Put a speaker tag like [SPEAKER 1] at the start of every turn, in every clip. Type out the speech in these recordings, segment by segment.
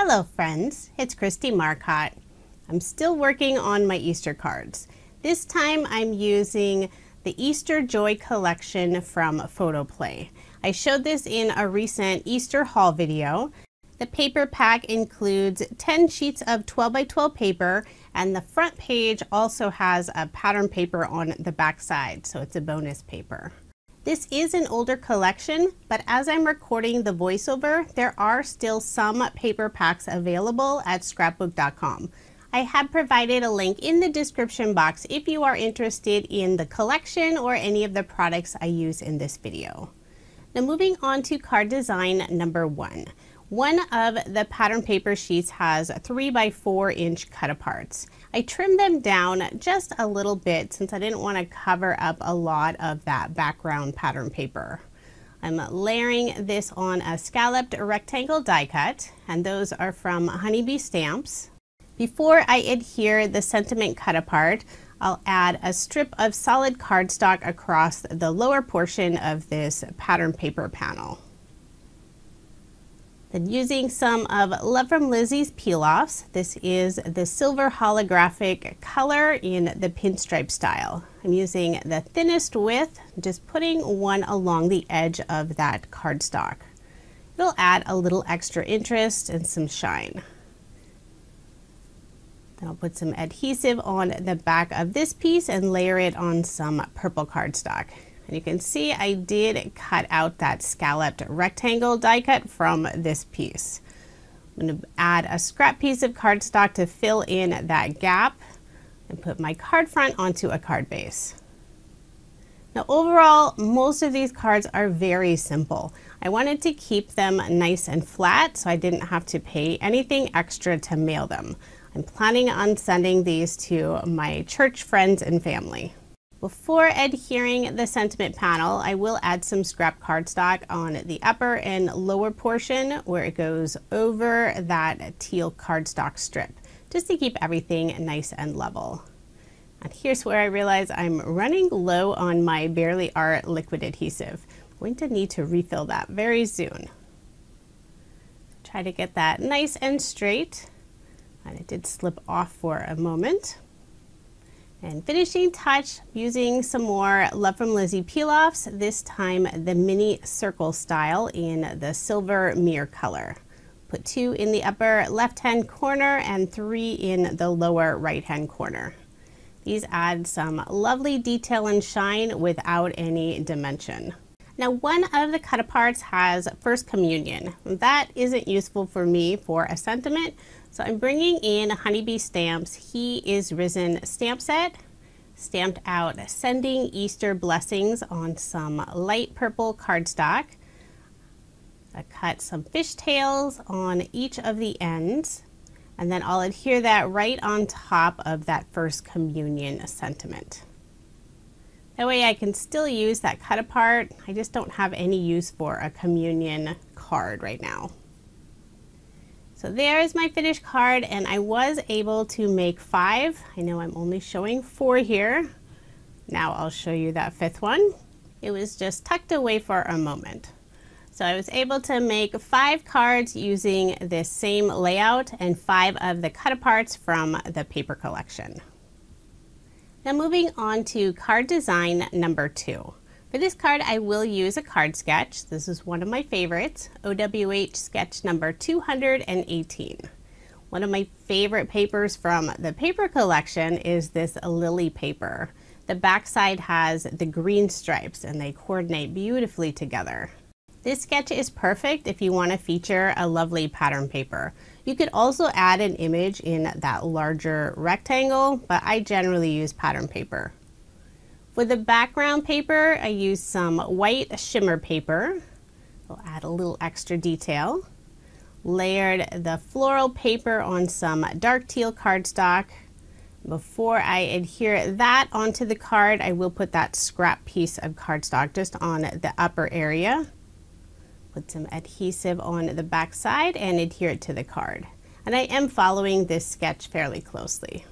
[SPEAKER 1] Hello friends, it's Kristie Marcotte. I'm still working on my Easter cards. This time I'm using the Easter Joy collection from Photoplay. I showed this in a recent Easter haul video. The paper pack includes 10 sheets of 12 by 12 paper, and the front page also has a pattern paper on the back side, so it's a bonus paper. This is an older collection, but as I'm recording the voiceover, there are still some paper packs available at scrapbook.com. I have provided a link in the description box if you are interested in the collection or any of the products I use in this video. Now moving on to card design number 1. One of the pattern paper sheets has 3 by 4 inch cut aparts. I trimmed them down just a little bit since I didn't want to cover up a lot of that background pattern paper. I'm layering this on a scalloped rectangle die cut, and those are from Honeybee Stamps. Before I adhere the sentiment cut apart, I'll add a strip of solid cardstock across the lower portion of this pattern paper panel. Then using some of Love from Lizi's peel-offs, this is the silver holographic color in the pinstripe style. I'm using the thinnest width, just putting one along the edge of that cardstock. It'll add a little extra interest and some shine. Then I'll put some adhesive on the back of this piece and layer it on some purple cardstock. And you can see I did cut out that scalloped rectangle die cut from this piece. I'm going to add a scrap piece of cardstock to fill in that gap and put my card front onto a card base. Now overall, most of these cards are very simple. I wanted to keep them nice and flat so I didn't have to pay anything extra to mail them. I'm planning on sending these to my church friends and family. Before adhering the sentiment panel, I will add some scrap cardstock on the upper and lower portion where it goes over that teal cardstock strip, just to keep everything nice and level. And here's where I realize I'm running low on my Barely Art liquid adhesive. I'm going to need to refill that very soon. Try to get that nice and straight, and it did slip off for a moment. And finishing touch, using some more Love from Lizi peel-offs, this time the mini circle style in the silver mirror color. Put 2 in the upper left-hand corner and 3 in the lower right-hand corner. These add some lovely detail and shine without any dimension. Now one of the cut aparts has First Communion. That isn't useful for me for a sentiment, so I'm bringing in Honeybee Stamps He Is Risen stamp set, stamped out Sending Easter Blessings on some light purple cardstock. I cut some fishtails on each of the ends, and then I'll adhere that right on top of that First Communion sentiment. That way I can still use that cut apart. I just don't have any use for a communion card right now. So there is my finished card, and I was able to make 5. I know I'm only showing 4 here. Now I'll show you that 5th one. It was just tucked away for a moment. So I was able to make 5 cards using this same layout and 5 of the cut aparts from the paper collection. Now moving on to card design number 2. For this card, I will use a card sketch. This is one of my favorites, OWH sketch number 218. One of my favorite papers from the paper collection is this lily paper. The backside has the green stripes and they coordinate beautifully together. This sketch is perfect if you want to feature a lovely pattern paper. You could also add an image in that larger rectangle, but I generally use pattern paper. For the background paper, I use some white shimmer paper. I'll add a little extra detail. Layered the floral paper on some dark teal cardstock. Before I adhere that onto the card, I will put that scrap piece of cardstock just on the upper area. Put some adhesive on the back side and adhere it to the card. And I am following this sketch fairly closely.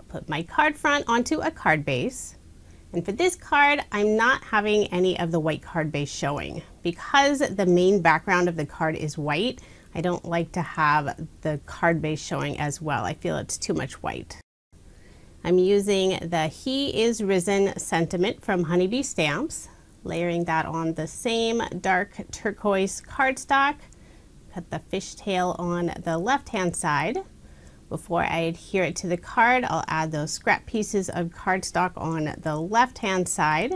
[SPEAKER 1] Put my card front onto a card base, and for this card I'm not having any of the white card base showing. Because the main background of the card is white, I don't like to have the card base showing as well. I feel it's too much white. I'm using the He Is Risen sentiment from Honeybee Stamps, layering that on the same dark turquoise cardstock. Cut the fishtail on the left-hand side. Before I adhere it to the card, I'll add those scrap pieces of cardstock on the left-hand side.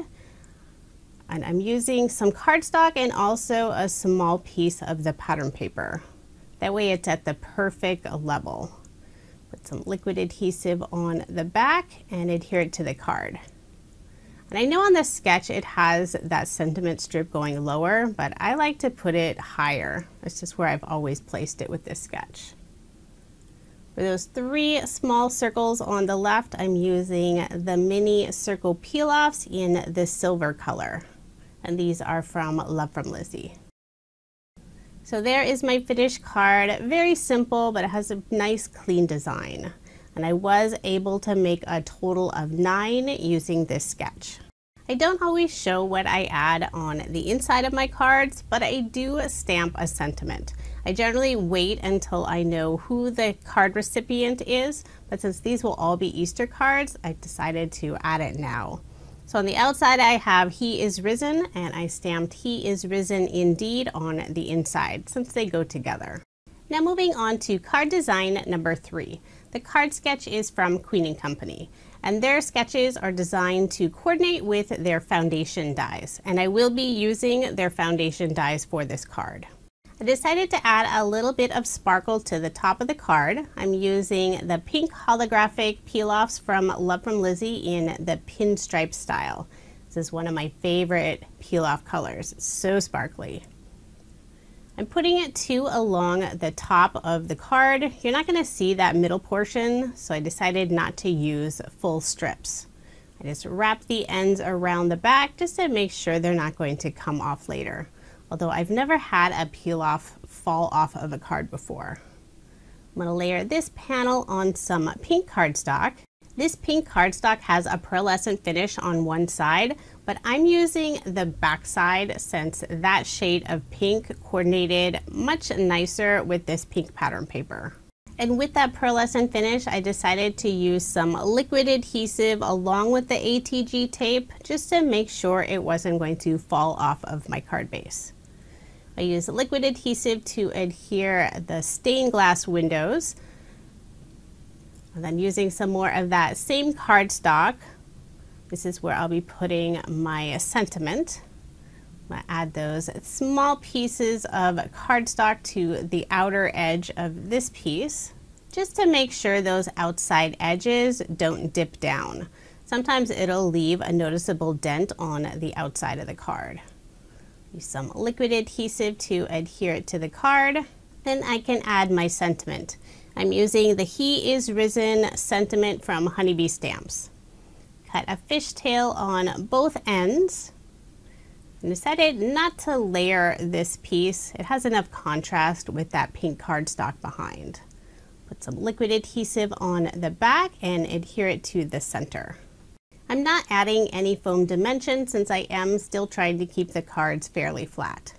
[SPEAKER 1] And I'm using some cardstock and also a small piece of the pattern paper. That way it's at the perfect level. Put some liquid adhesive on the back and adhere it to the card. And I know on the sketch it has that sentiment strip going lower, but I like to put it higher. That's just where I've always placed it with this sketch. For those 3 small circles on the left, I'm using the mini circle peel-offs in the silver color. And these are from Love from Lizi. So there is my finished card. Very simple, but it has a nice clean design. And I was able to make a total of 9 using this sketch. I don't always show what I add on the inside of my cards, but I do stamp a sentiment. I generally wait until I know who the card recipient is, but since these will all be Easter cards, I decided to add it now. So on the outside I have He Is Risen, and I stamped He Is Risen Indeed on the inside since they go together. Now moving on to card design number 3. The card sketch is from Queen & Company, and their sketches are designed to coordinate with their foundation dies, and I will be using their foundation dies for this card. I decided to add a little bit of sparkle to the top of the card. I'm using the pink holographic peel-offs from Love from Lizi in the pinstripe style. This is one of my favorite peel-off colors. It's so sparkly. I'm putting it 2 along the top of the card. You're not going to see that middle portion, so I decided not to use full strips. I just wrap the ends around the back just to make sure they're not going to come off later. Although I've never had a peel off fall off of a card before. I'm going to layer this panel on some pink cardstock. This pink cardstock has a pearlescent finish on one side, but I'm using the back side since that shade of pink coordinated much nicer with this pink pattern paper. And with that pearlescent finish, I decided to use some liquid adhesive along with the ATG tape just to make sure it wasn't going to fall off of my card base. I use liquid adhesive to adhere the stained glass windows. And then using some more of that same cardstock, this is where I'll be putting my sentiment. I'm going to add those small pieces of cardstock to the outer edge of this piece, just to make sure those outside edges don't dip down. Sometimes it'll leave a noticeable dent on the outside of the card. Use some liquid adhesive to adhere it to the card. Then I can add my sentiment. I'm using the He Is Risen sentiment from Honeybee Stamps. Cut a fishtail on both ends. I decided not to layer this piece. It has enough contrast with that pink cardstock behind. Put some liquid adhesive on the back and adhere it to the center. I'm not adding any foam dimension since I am still trying to keep the cards fairly flat.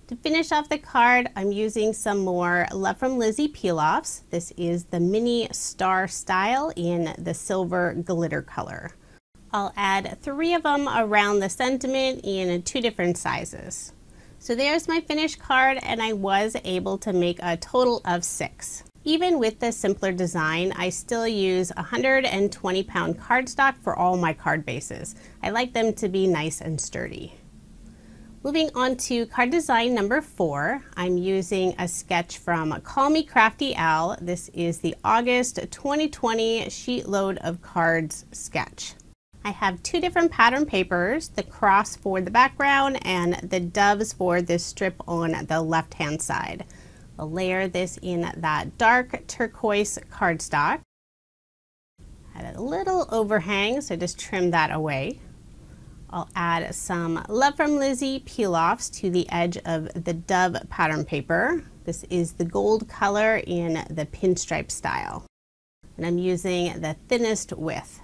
[SPEAKER 1] To finish off the card, I'm using some more Love from Lizi peel-offs. This is the mini star style in the silver glitter color. I'll add 3 of them around the sentiment in 2 different sizes. So there's my finished card, and I was able to make a total of 6. Even with the simpler design, I still use 120-pound cardstock for all my card bases. I like them to be nice and sturdy. Moving on to card design number 4, I'm using a sketch from Call Me Crafty Al. This is the August 2020 sheet load of cards sketch. I have 2 different pattern papers, the cross for the background and the doves for this strip on the left-hand side. I'll layer this in that dark turquoise cardstock. Add a little overhang, so just trim that away. I'll add some Love from Lizi peel-offs to the edge of the dove pattern paper. This is the gold color in the pinstripe style. And I'm using the thinnest width.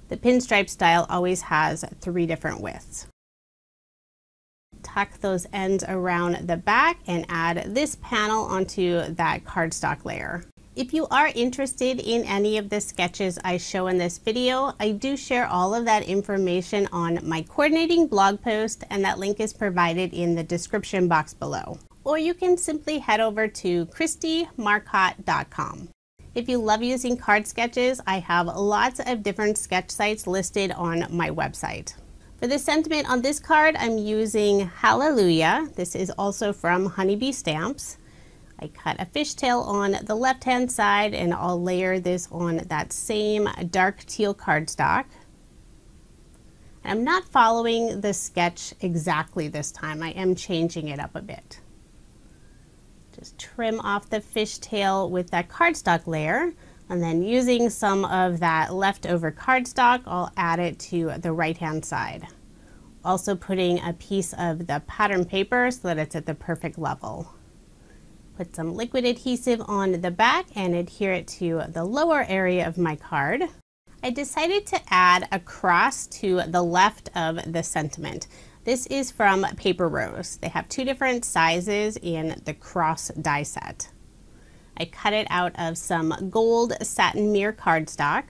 [SPEAKER 1] The pinstripe style always has 3 different widths. tuck those ends around the back and add this panel onto that cardstock layer. If you are interested in any of the sketches I show in this video, I do share all of that information on my coordinating blog post, and that link is provided in the description box below. Or you can simply head over to KristieMarcotte.com. If you love using card sketches, I have lots of different sketch sites listed on my website. For the sentiment on this card, I'm using Hallelujah. This is also from Honeybee Stamps. I cut a fishtail on the left-hand side, and I'll layer this on that same dark teal cardstock. I'm not following the sketch exactly this time. I am changing it up a bit. Just trim off the fishtail with that cardstock layer, and then using some of that leftover cardstock, I'll add it to the right-hand side. Also putting a piece of the pattern paper so that it's at the perfect level. Put some liquid adhesive on the back and adhere it to the lower area of my card. I decided to add a cross to the left of the sentiment. This is from Paper Rose. They have two different sizes in the cross die set. I cut it out of some gold satin mirror cardstock.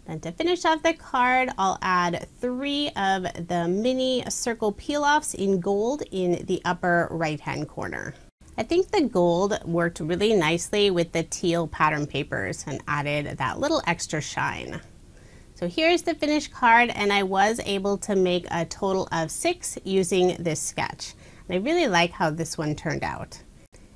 [SPEAKER 1] Then to finish off the card, I'll add 3 of the mini circle peel-offs in gold in the upper right-hand corner. I think the gold worked really nicely with the teal pattern papers and added that little extra shine. So here's the finished card, and I was able to make a total of 6 using this sketch. And I really like how this one turned out.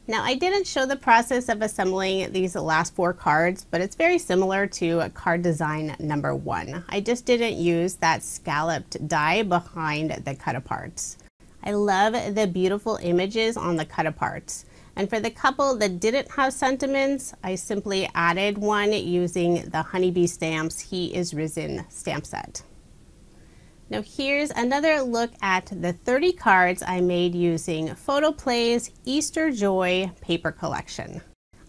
[SPEAKER 1] Now, I didn't show the process of assembling these last 4 cards, but it's very similar to card design number 1. I just didn't use that scalloped die behind the cut-aparts. I love the beautiful images on the cut-aparts. And for the couple that didn't have sentiments, I simply added one using the Honeybee Stamps He Is Risen stamp set. Now here's another look at the 30 cards I made using Photo Play's Easter Joy paper collection.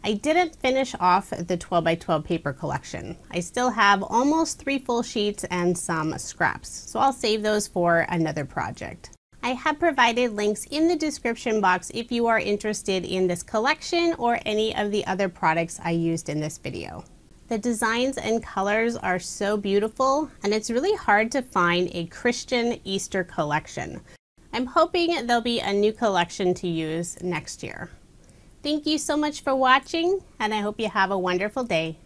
[SPEAKER 1] I didn't finish off the 12 by 12 paper collection. I still have almost 3 full sheets and some scraps, so I'll save those for another project. I have provided links in the description box if you are interested in this collection or any of the other products I used in this video. The designs and colors are so beautiful, and it's really hard to find a Christian Easter collection. I'm hoping there'll be a new collection to use next year. Thank you so much for watching, and I hope you have a wonderful day.